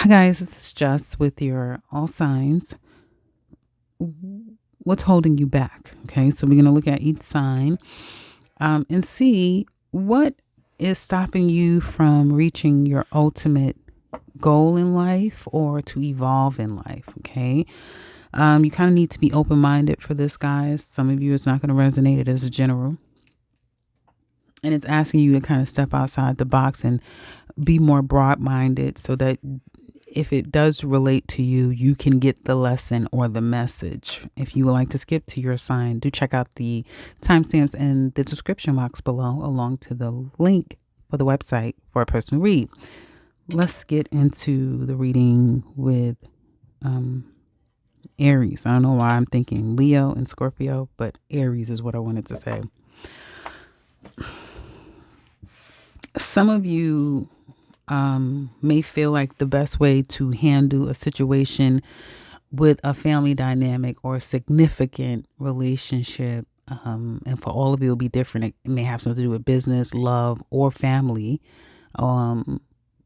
Hi guys, this is Jess with your all signs. What's holding you back? Okay, so we're going to look at each sign and see what is stopping you from reaching your ultimate goal in life or to evolve in life. Okay, you kind of need to be open minded for this, guys. Some of you, it's not going to resonate. It is a general. And it's asking you to kind of step outside the box and be more broad minded so that if it does relate to you, you can get the lesson or the message. If you would like to skip to your sign, do check out the timestamps in the description box below, along to the link for the website for a personal read. Let's get into the reading with Aries. I don't know why I'm thinking Leo and Scorpio, but Aries is what I wanted to say. Some of you may feel like the best way to handle a situation with a family dynamic or a significant relationship, and for all of you, it'll be different. It may have something to do with business, love, or family.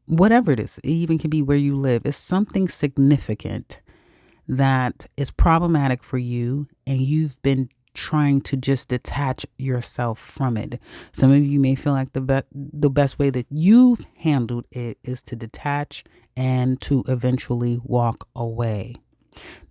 Whatever it is, it even can be where you live. It's something significant that is problematic for you, and you've been trying to just detach yourself from it. Some of you may feel like the best way that you've handled it is to detach and to eventually walk away.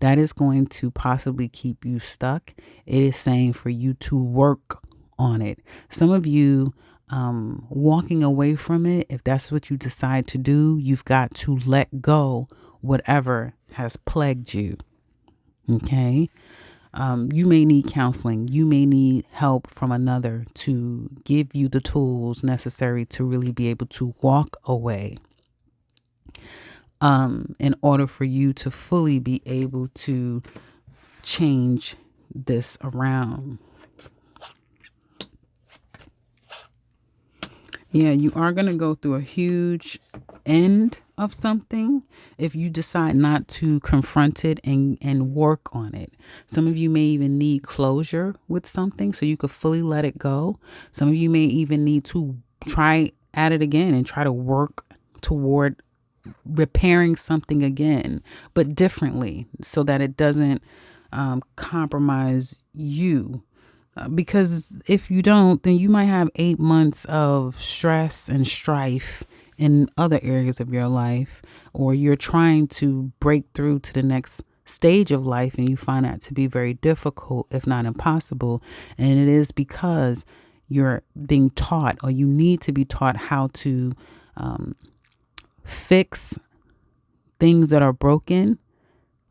That is going to possibly keep you stuck. It is saying for you to work on it. Some of you walking away from it, if that's what you decide to do, you've got to let go whatever has plagued you. Okay. You may need counseling. You may need help from another to give you the tools necessary to really be able to walk away. In order for you to fully be able to change this around. Yeah, you are going to go through a huge end of something if you decide not to confront it and work on it. Some of you may even need closure with something so you could fully let it go. Some of you may even need to try at it again and try to work toward repairing something again, but differently so that it doesn't compromise you. Because if you don't, then you might have 8 months of stress and strife in other areas of your life, or you're trying to break through to the next stage of life and you find that to be very difficult, if not impossible. And it is because you're being taught, or you need to be taught, how to fix things that are broken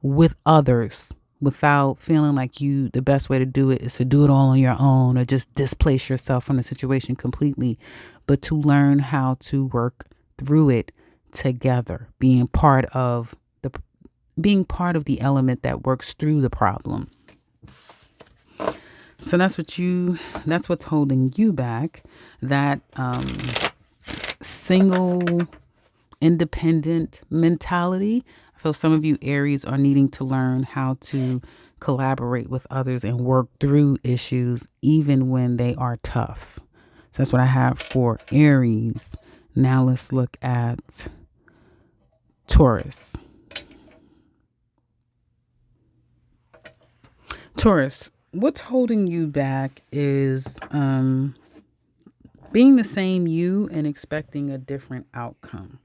with others, without feeling like the best way to do it is to do it all on your own or just displace yourself from the situation completely, but to learn how to work through it together, being part of the element that works through the problem. So that's what's holding you back. That single independent mentality. I feel some of you Aries are needing to learn how to collaborate with others and work through issues even when they are tough. So that's what I have for Aries. Now let's look at Taurus. Taurus, what's holding you back is being the same you and expecting a different outcome.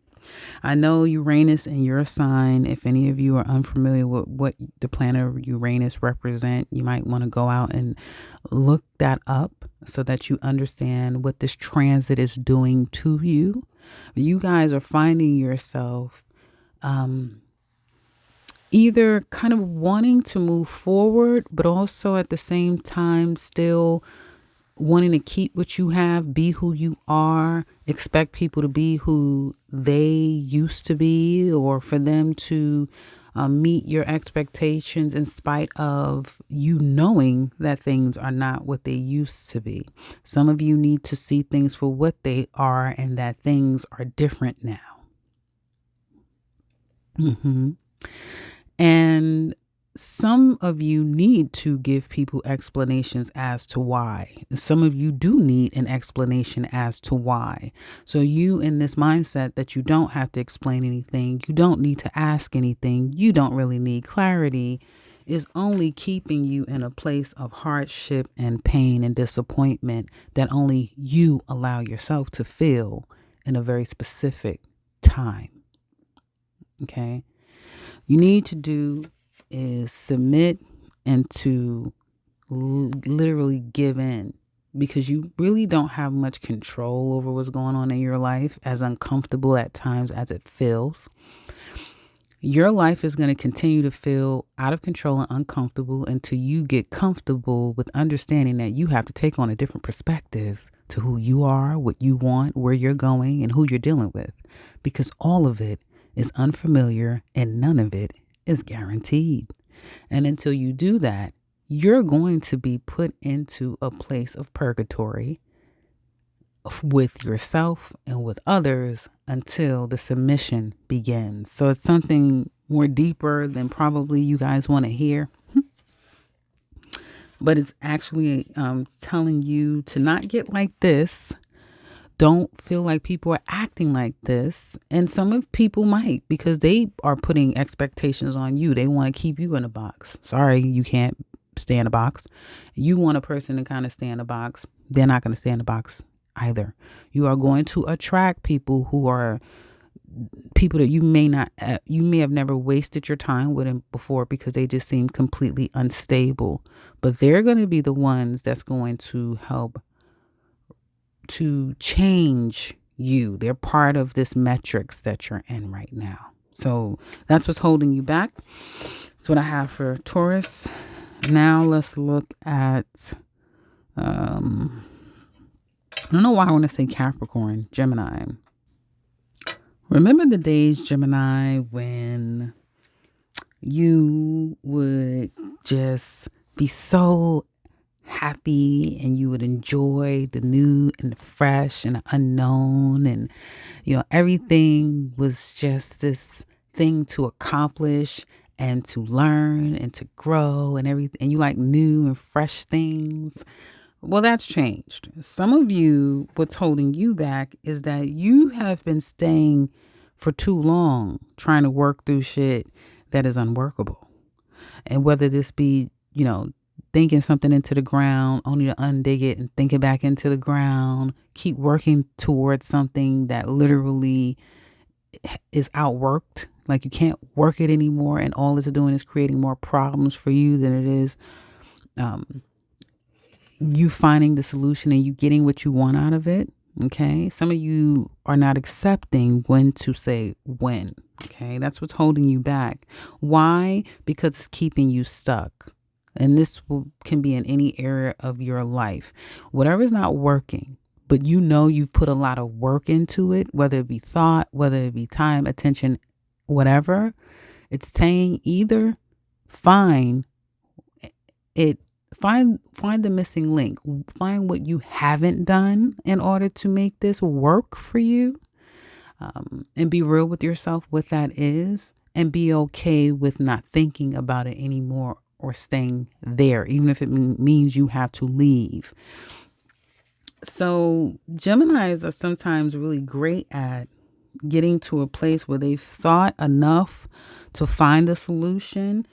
I know Uranus in your sign, if any of you are unfamiliar with what the planet Uranus represent, you might want to go out and look that up so that you understand what this transit is doing to you. You guys are finding yourself either kind of wanting to move forward, but also at the same time still wanting to keep what you have, be who you are, expect people to be who they used to be, or for them to meet your expectations in spite of you knowing that things are not what they used to be. Some of you need to see things for what they are and that things are different now. And some of you need to give people explanations as to why. Some of you do need an explanation as to why. So you in this mindset that you don't have to explain anything, you don't need to ask anything, you don't really need clarity, is only keeping you in a place of hardship and pain and disappointment that only you allow yourself to feel in a very specific time. Okay? You need to do is submit and to literally give in, because you really don't have much control over what's going on in your life, as uncomfortable at times as it feels. Your life is going to continue to feel out of control and uncomfortable until you get comfortable with understanding that you have to take on a different perspective to who you are, what you want, where you're going, and who you're dealing with, because all of it is unfamiliar and none of it is guaranteed. And until you do that, you're going to be put into a place of purgatory with yourself and with others until the submission begins. So it's something more deeper than probably you guys want to hear. But it's actually telling you to not get like this. Don't feel like people are acting like this. And some of people might, because they are putting expectations on you. They want to keep you in a box. Sorry, you can't stay in a box. You want a person to kind of stay in a box. They're not going to stay in a box either. You are going to attract people who are people that you may have never wasted your time with them before, because they just seem completely unstable. But they're going to be the ones that's going to help to change you. They're part of this matrix that you're in right now. So that's what's holding you back. That's what I have for Taurus. Now let's look at, I don't know why I want to say Capricorn, Gemini. Remember the days, Gemini, when you would just be so happy and you would enjoy the new and the fresh and the unknown, and everything was just this thing to accomplish and to learn and to grow and everything, and you like new and fresh things. Well, that's changed. Some of you, what's holding you back is that you have been staying for too long trying to work through shit that is unworkable. And whether this be, thinking something into the ground, only to undig it and think it back into the ground, keep working towards something that literally is outworked. Like you can't work it anymore, and all it's doing is creating more problems for you than it is you finding the solution and you getting what you want out of it. Okay. Some of you are not accepting when to say when. Okay. That's what's holding you back. Why? Because it's keeping you stuck. And this can be in any area of your life. Whatever is not working, but you've put a lot of work into it, whether it be thought, whether it be time, attention, whatever. It's saying either find the missing link, find what you haven't done in order to make this work for you, and be real with yourself what that is, and be okay with not thinking about it anymore or staying there, even if it means you have to leave. So Geminis are sometimes really great at getting to a place where they've thought enough to find a solution.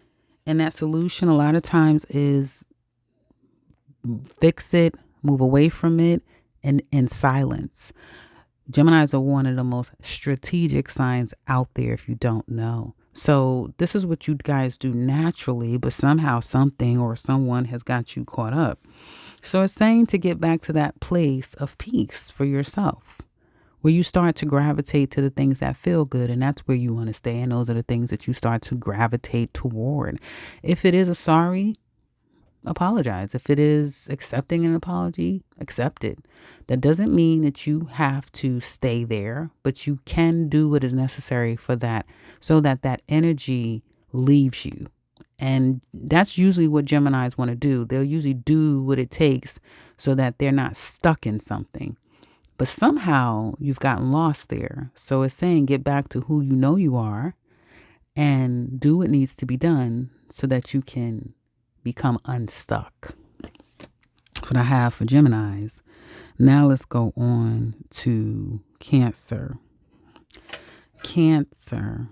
And that solution a lot of times is fix it, move away from it, and in silence. Geminis are one of the most strategic signs out there, if you don't know. So this is what you guys do naturally, but somehow something or someone has got you caught up. So it's saying to get back to that place of peace for yourself, where you start to gravitate to the things that feel good, and that's where you want to stay. And those are the things that you start to gravitate toward. If it is a sorry, apologize. If it is accepting an apology, accept it. That doesn't mean that you have to stay there, but you can do what is necessary for that, so that that energy leaves you. And that's usually what Geminis want to do. They'll usually do what it takes so that they're not stuck in something. But somehow you've gotten lost there. So it's saying get back to who you know you are and do what needs to be done so that you can become unstuck. That's what I have for Geminis. Now let's go on to Cancer. Cancer.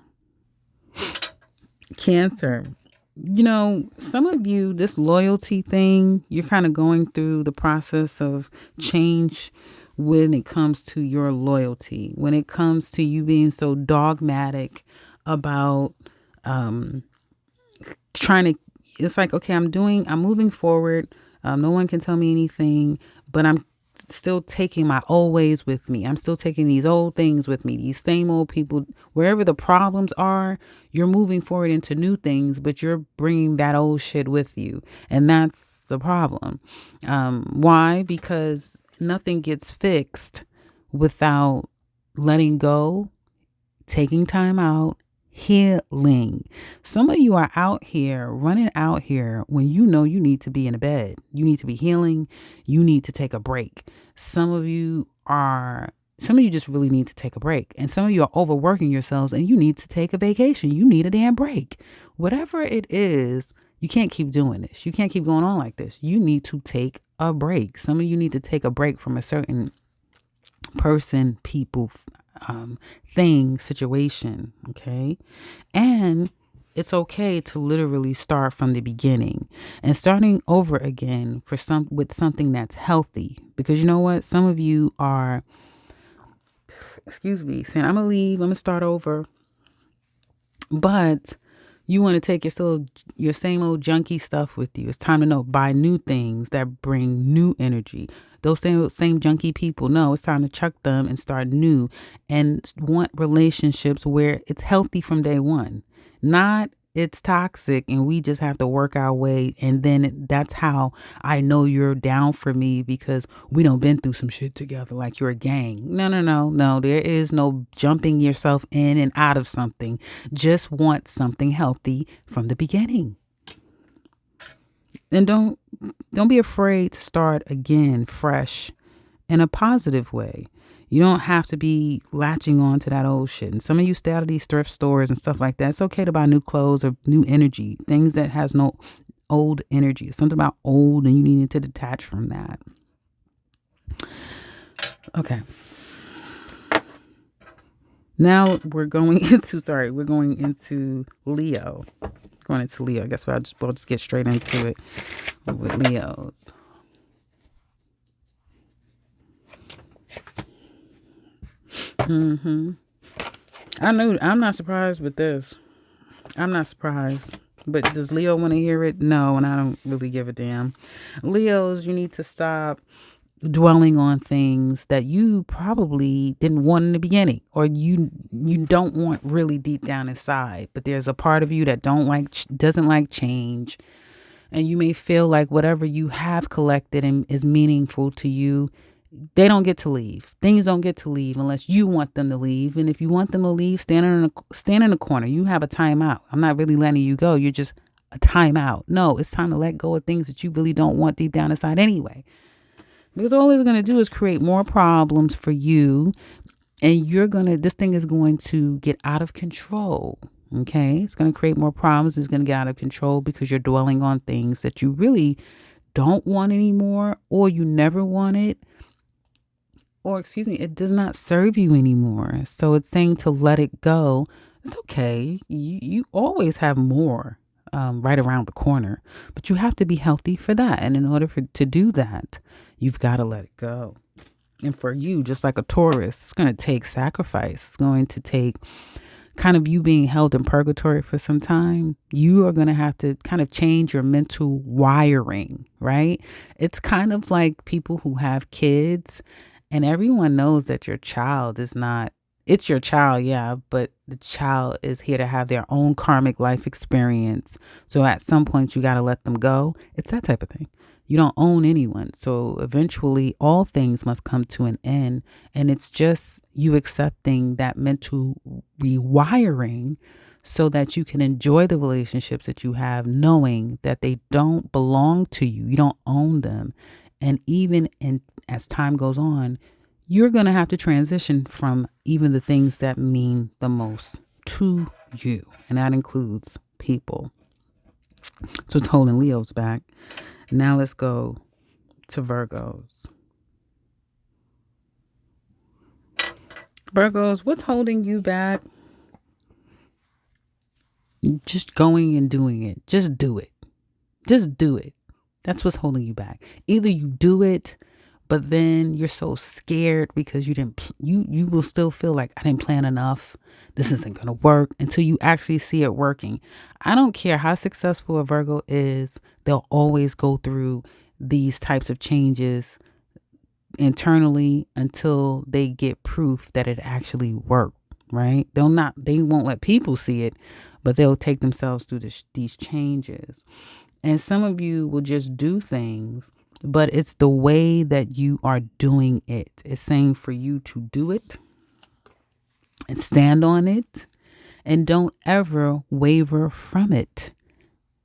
You know, some of you, this loyalty thing, you're kind of going through the process of change when it comes to your loyalty, when it comes to you being so dogmatic about trying to, it's like, okay, I'm moving forward. No one can tell me anything, but I'm still taking my old ways with me. I'm still taking these old things with me, these same old people. Wherever the problems are, you're moving forward into new things, but you're bringing that old shit with you. And that's the problem. Why? Because nothing gets fixed without letting go, taking time out, healing. Some of you are running out here when you know you need to be in a bed. You need to be healing. You need to take a break. Some of you just really need to take a break. And some of you are overworking yourselves and you need to take a vacation. You need a damn break. Whatever it is, you can't keep doing this. You can't keep going on like this. You need to take a break. Some of you need to take a break from a certain person, people, thing, situation. Okay. And it's okay to literally start from the beginning and starting over again with something that's healthy, because you know what? Some of you are, saying, I'm gonna leave, I'm gonna start over. But you want to take your same old junky stuff with you. It's time to buy new things that bring new energy. Those same junky people, no, it's time to chuck them and start new and want relationships where it's healthy from day one. Not it's toxic and we just have to work our way. And then that's how I know you're down for me, because we done been through some shit together, like you're a gang. No. There is no jumping yourself in and out of something. Just want something healthy from the beginning. And don't be afraid to start again fresh in a positive way. You don't have to be latching on to that old shit. And some of you stay out of these thrift stores and stuff like that. It's okay to buy new clothes or new energy, things that has no old energy. It's something about old and you need to detach from that. Okay. Now we're going into Leo. Going into Leo. I guess we'll just get straight into it with Leos. I know I'm not surprised with this. I'm not surprised. But does Leo want to hear it? No, and I don't really give a damn. Leos, you need to stop dwelling on things that you probably didn't want in the beginning, or you don't want really deep down inside. But there's a part of you that doesn't like change, and you may feel like whatever you have collected and is meaningful to you, they don't get to leave. Things don't get to leave unless you want them to leave. And if you want them to leave, stand in a corner. You have a timeout. I'm not really letting you go. You're just a timeout. No, it's time to let go of things that you really don't want deep down inside anyway. Because all it's going to do is create more problems for you. And this thing is going to get out of control. Okay. It's going to create more problems. It's going to get out of control because you're dwelling on things that you really don't want anymore, or you never wanted. Or it does not serve you anymore. So it's saying to let it go. It's okay. You always have more right around the corner, but you have to be healthy for that. And in order to do that, you've got to let it go. And for you, just like a Taurus, it's going to take sacrifice. It's going to take kind of you being held in purgatory for some time. You are going to have to kind of change your mental wiring, right? It's kind of like people who have kids. And everyone knows that your child it's your child, yeah, but the child is here to have their own karmic life experience. So at some point, you got to let them go. It's that type of thing. You don't own anyone. So eventually, all things must come to an end. And it's just you accepting that mental rewiring so that you can enjoy the relationships that you have, knowing that they don't belong to you. You don't own them. And even as time goes on, you're going to have to transition from even the things that mean the most to you. And that includes people. So it's holding Leos back. Now let's go to Virgos. Virgos, what's holding you back? Just going and doing it. Just do it. Just do it. That's what's holding you back. Either you do it, but then you're so scared because you will still feel like I didn't plan enough. This isn't going to work until you actually see it working. I don't care how successful a Virgo is. They'll always go through these types of changes internally until they get proof that it actually worked, right? They won't let people see it, but they'll take themselves through these changes. And some of you will just do things, but it's the way that you are doing it. It's saying for you to do it and stand on it and don't ever waver from it.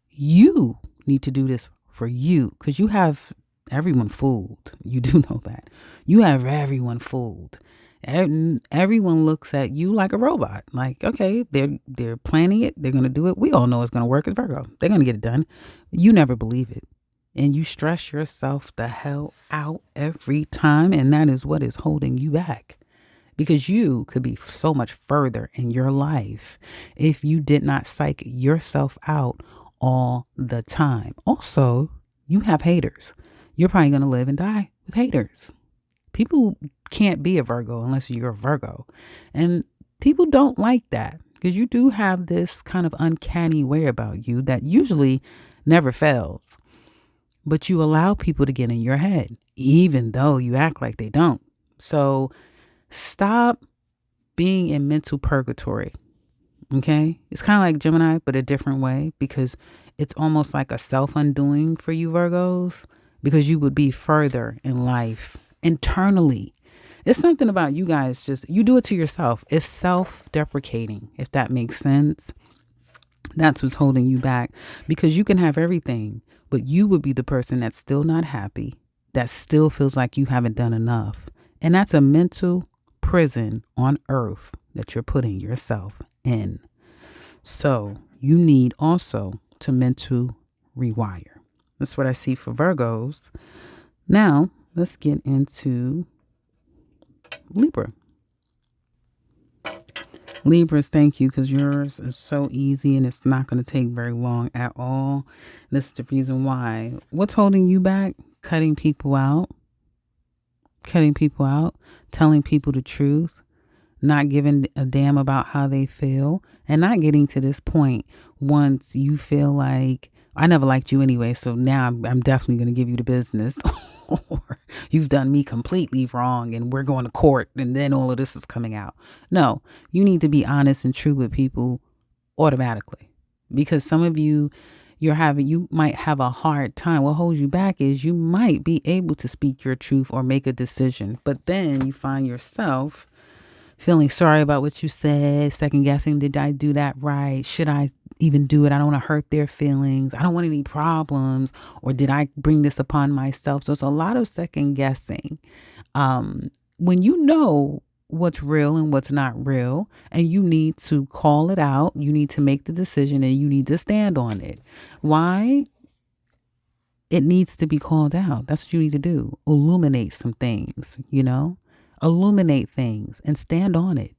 You need to do this for you because you have everyone fooled. You do know that. You have everyone fooled. Everyone looks at you like a robot. Like, okay, they're planning it. They're going to do it. We all know it's going to work. It's Virgo. They're going to get it done. You never believe it. And you stress yourself the hell out every time. And that is what is holding you back. Because you could be so much further in your life if you did not psych yourself out all the time. Also, you have haters. You're probably going to live and die with haters. People can't be a Virgo unless you're a Virgo. And people don't like that because you do have this kind of uncanny way about you that usually never fails. But you allow people to get in your head, even though you act like they don't. So stop being in mental purgatory. Okay? It's kind of like Gemini, but a different way because it's almost like a self-undoing for you Virgos because you would be further in life internally. It's something about you guys, just you do it to yourself. It's self-deprecating, if that makes sense. That's what's holding you back because you can have everything, but you would be the person that's still not happy, that still feels like you haven't done enough. And that's a mental prison on earth that you're putting yourself in. So you need also to mental rewire. That's what I see for Virgos. Now, let's get into Libra. Libras, thank you, because yours is so easy and it's not going to take very long at all. This is the reason why. What's holding you back? Cutting people out, telling people the truth, not giving a damn about how they feel, and not getting to this point once you feel like, I never liked you anyway, so now I'm definitely going to give you the business. Or you've done me completely wrong and we're going to court and then all of this is coming out. No, you need to be honest and true with people automatically. Because some of you, you might have a hard time. What holds you back is you might be able to speak your truth or make a decision. But then you find yourself feeling sorry about what you said, second guessing, did I do that right? Should I even do it? I don't want to hurt their feelings. I don't want any problems. Or did I bring this upon myself? So it's a lot of second guessing. When you know what's real and what's not real, and you need to call it out, you need to make the decision and you need to stand on it. Why? It needs to be called out. That's what you need to do. Illuminate some things, illuminate things and stand on it.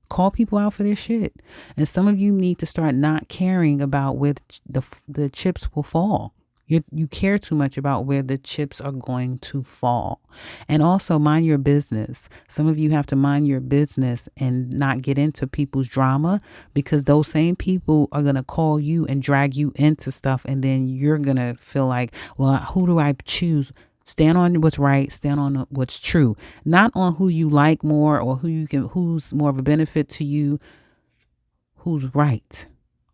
Call people out for their shit. And some of you need to start not caring about where the chips will fall. You care too much about where the chips are going to fall. And also mind your business. Some of you have to mind your business and not get into people's drama because those same people are going to call you and drag you into stuff. And then you're going to feel like, well, who do I choose? Stand on what's right. Stand on what's true. Not on who you like more or who's more of a benefit to you. Who's right?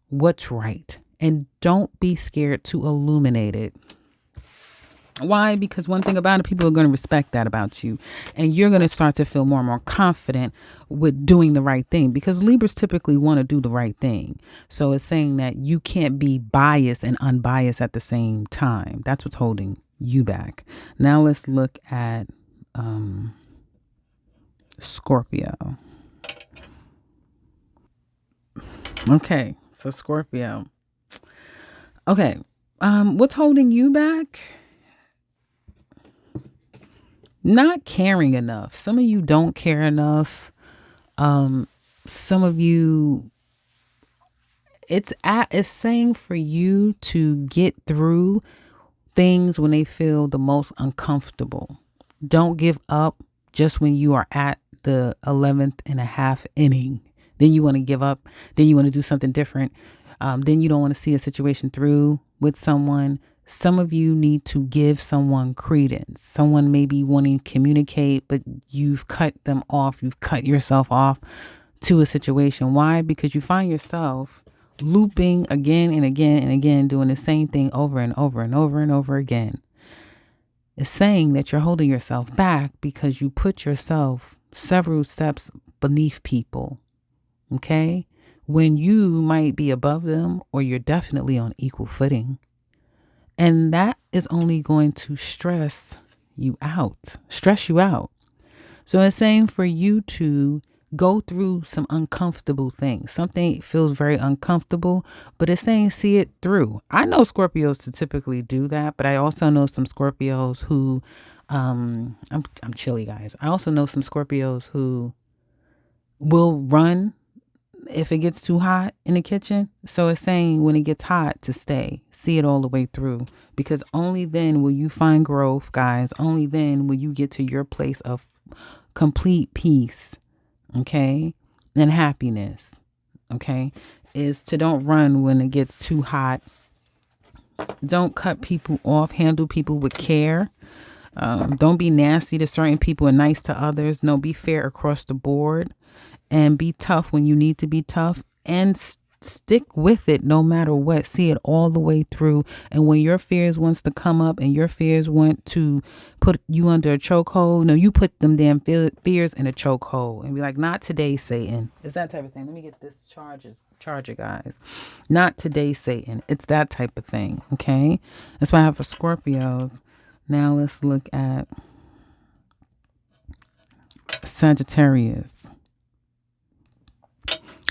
What's right? And don't be scared to illuminate it. Why? Because one thing about it, people are going to respect that about you. And you're going to start to feel more and more confident with doing the right thing. Because Libras typically want to do the right thing. So it's saying that you can't be biased and unbiased at the same time. That's what's holding you back. Now let's look at Scorpio. Okay, so Scorpio. Okay. What's holding you back? Not caring enough. Some of you don't care enough. Some of you, it's saying for you to get through things when they feel the most uncomfortable. Don't give up just when you are at the 11th and a half inning. Then you want to give up. Then you want to do something different. Then you don't want to see a situation through with someone. Some of you need to give someone credence. Someone may be wanting to communicate, but you've cut them off. You've cut yourself off to a situation. Why? Because you find yourself looping again and again and again, doing the same thing over and over and over and over again. It's saying that you're holding yourself back because you put yourself several steps beneath people. Okay? When you might be above them, or you're definitely on equal footing. And that is only going to stress you out. So it's saying for you to go through some uncomfortable things. Something feels very uncomfortable, but it's saying see it through. I know Scorpios to typically do that, but I also know some Scorpios who, I'm chilly, guys. I also know some Scorpios who will run if it gets too hot in the kitchen. So it's saying when it gets hot to stay, see it all the way through, because only then will you find growth, guys. Only then will you get to your place of complete peace, okay, and happiness, okay, is to don't run when it gets too hot. Don't cut people off. Handle people with care. Don't be nasty to certain people and nice to others. No, be fair across the board. And be tough when you need to be tough, and stick with it no matter what. See it all the way through. And when your fears wants to come up and your fears want to put you under a chokehold, no, you put them damn fears in a chokehold and be like, not today, Satan. It's that type of thing. Let me get this charger, guys. Not today, Satan. It's that type of thing. Okay. That's what I have for Scorpios. Now let's look at Sagittarius.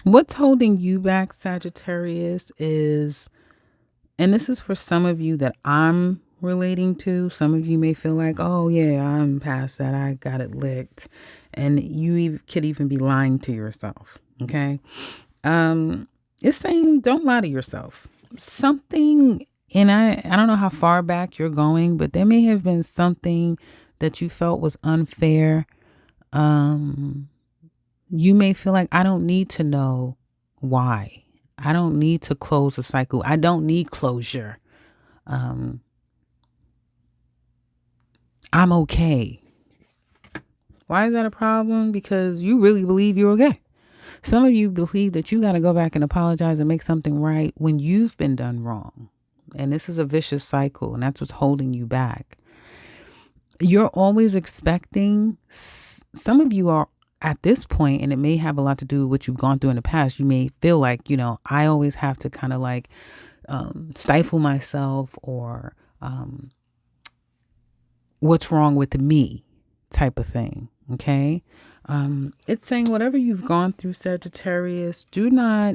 What's holding you back, Sagittarius, is, and this is for some of you that I'm relating to. Some of you may feel like, oh yeah, I'm past that. I got it licked. And you could even be lying to yourself. Okay. It's saying don't lie to yourself. Something, and I don't know how far back you're going, but there may have been something that you felt was unfair. You may feel like, I don't need to know why. I don't need to close the cycle. I don't need closure. I'm okay. Why is that a problem? Because you really believe you're okay. Some of you believe that you got to go back and apologize and make something right when you've been done wrong. And this is a vicious cycle, and that's what's holding you back. You're always expecting, some of you are at this point, and it may have a lot to do with what you've gone through in the past. You may feel like, I always have to kind of like stifle myself, or what's wrong with me type of thing. Okay. It's saying whatever you've gone through, Sagittarius, do not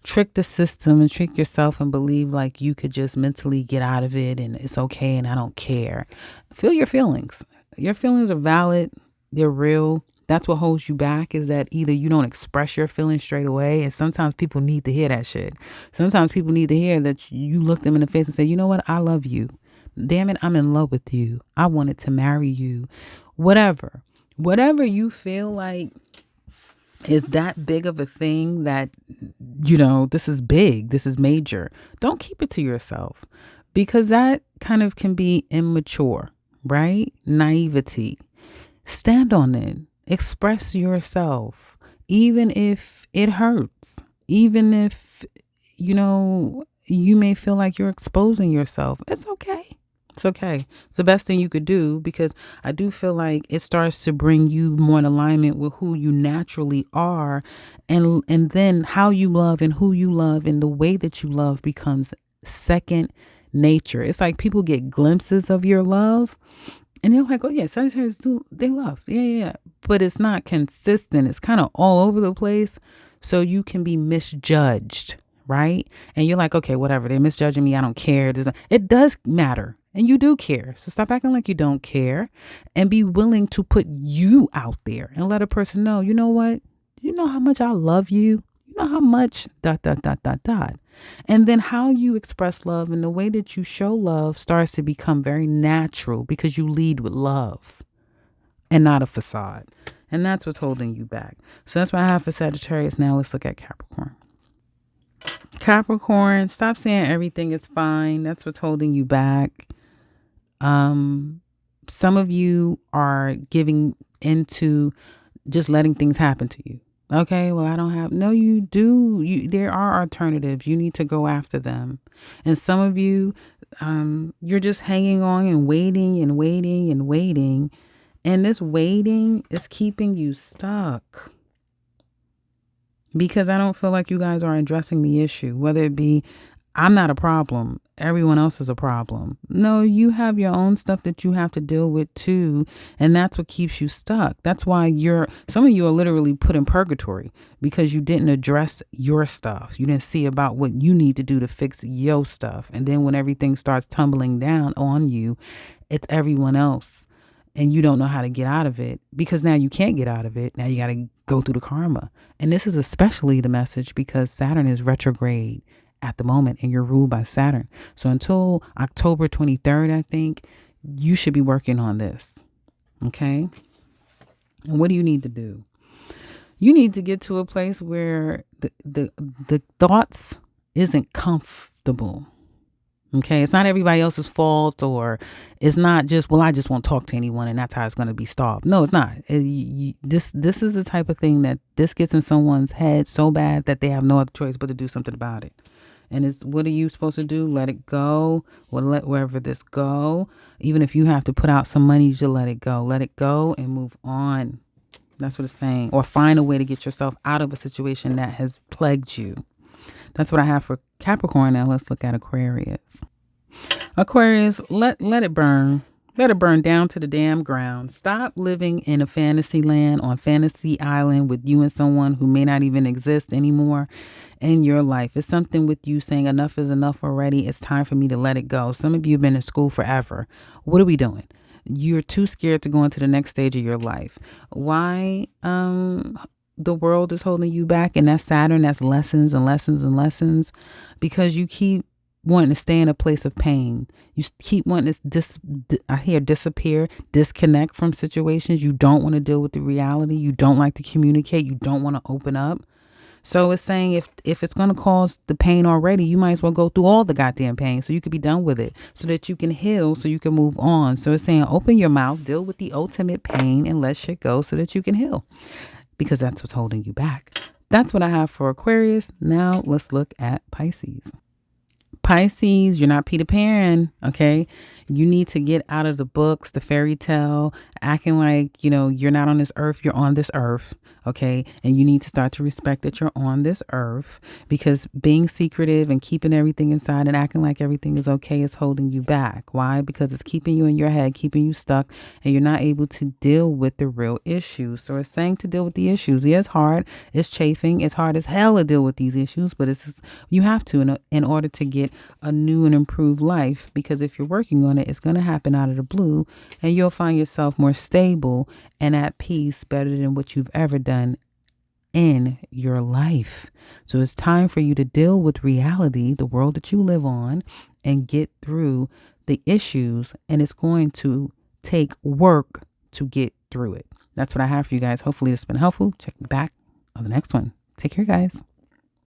trick the system and trick yourself and believe like you could just mentally get out of it and it's okay and I don't care. Feel your feelings. Your feelings are valid. They're real. That's what holds you back, is that either you don't express your feelings straight away, and sometimes people need to hear that shit. Sometimes people need to hear that you look them in the face and say, you know what? I love you. Damn it, I'm in love with you. I wanted to marry you. Whatever you feel like is that big of a thing that, this is big, this is major. Don't keep it to yourself, because that kind of can be immature, right? Naivety. Stand on it. Express yourself, even if it hurts, even if, you may feel like you're exposing yourself. It's okay. It's okay. It's the best thing you could do, because I do feel like it starts to bring you more in alignment with who you naturally are. And then how you love and who you love and the way that you love becomes second nature. It's like people get glimpses of your love and they're like, oh yeah, Sagittarius they love. Yeah. But it's not consistent. It's kind of all over the place. So you can be misjudged, right? And you're like, okay, whatever. They're misjudging me. I don't care. It does matter. And you do care. So stop acting like you don't care and be willing to put you out there and let a person know, you know what? You know how much I love you. You know how much ... And then how you express love and the way that you show love starts to become very natural because you lead with love and not a facade. And that's what's holding you back. So that's what I have for Sagittarius. Now let's look at Capricorn. Capricorn, stop saying everything is fine. That's what's holding you back. Some of you are giving into just letting things happen to you. Okay, well, I don't have, no, you do. There are alternatives. You need to go after them. And some of you, you're just hanging on and waiting and waiting and waiting. And this waiting is keeping you stuck. Because I don't feel like you guys are addressing the issue, whether it be, I'm not a problem, everyone else is a problem. No, you have your own stuff that you have to deal with too. And that's what keeps you stuck. That's why some of you are literally put in purgatory because you didn't address your stuff. You didn't see about what you need to do to fix your stuff. And then when everything starts tumbling down on you, it's everyone else. And you don't know how to get out of it because now you can't get out of it. Now you got to go through the karma. And this is especially the message because Saturn is retrograde at the moment and you're ruled by Saturn. So until October 23rd, I think you should be working on this. Okay. And what do you need to do? You need to get to a place where the thoughts isn't comfortable. Okay, it's not everybody else's fault, or it's not just, well, I just won't talk to anyone and that's how it's going to be solved. No, it's not. This is the type of thing that this gets in someone's head so bad that they have no other choice but to do something about it. And it's, what are you supposed to do? Let it go. Well, let wherever this go. Even if you have to put out some money, you should let it go. Let it go and move on. That's what it's saying. Or find a way to get yourself out of a situation that has plagued you. That's what I have for Capricorn. Now let's look at Aquarius. Aquarius, let it burn. Let it burn down to the damn ground. Stop living in a fantasy land on fantasy island with you and someone who may not even exist anymore in your life. It's something with you saying enough is enough already. It's time for me to let it go. Some of you have been in school forever. What are we doing? You're too scared to go into the next stage of your life. Why? The world is holding you back, and that's Saturn. That's lessons and lessons and lessons, because you keep wanting to stay in a place of pain. You keep wanting to disappear, disconnect from situations. You don't want to deal with the reality. You don't like to communicate. You don't want to open up. So it's saying if it's going to cause the pain already, you might as well go through all the goddamn pain so you could be done with it, so that you can heal, so you can move on. So it's saying open your mouth, deal with the ultimate pain, and let shit go so that you can heal. Because that's what's holding you back. That's what I have for Aquarius. Now let's look at Pisces. Pisces, you're not Peter Pan, okay? You need to get out of the books, the fairy tale, acting like, you're not on this earth, you're on this earth, okay? And you need to start to respect that you're on this earth, because being secretive and keeping everything inside and acting like everything is okay is holding you back. Why? Because it's keeping you in your head, keeping you stuck, and you're not able to deal with the real issues. So it's saying to deal with the issues. Yeah, it's hard. It's chafing. It's hard as hell to deal with these issues, but you have to in order to get a new and improved life, because if you're working on it, it's going to happen out of the blue, and you'll find yourself more stable and at peace, better than what you've ever done in your life. So it's time for you to deal with reality, the world that you live on, and get through the issues. And it's going to take work to get through it. That's what I have for you guys. Hopefully it's been helpful. Check me back on the next one. Take care, guys.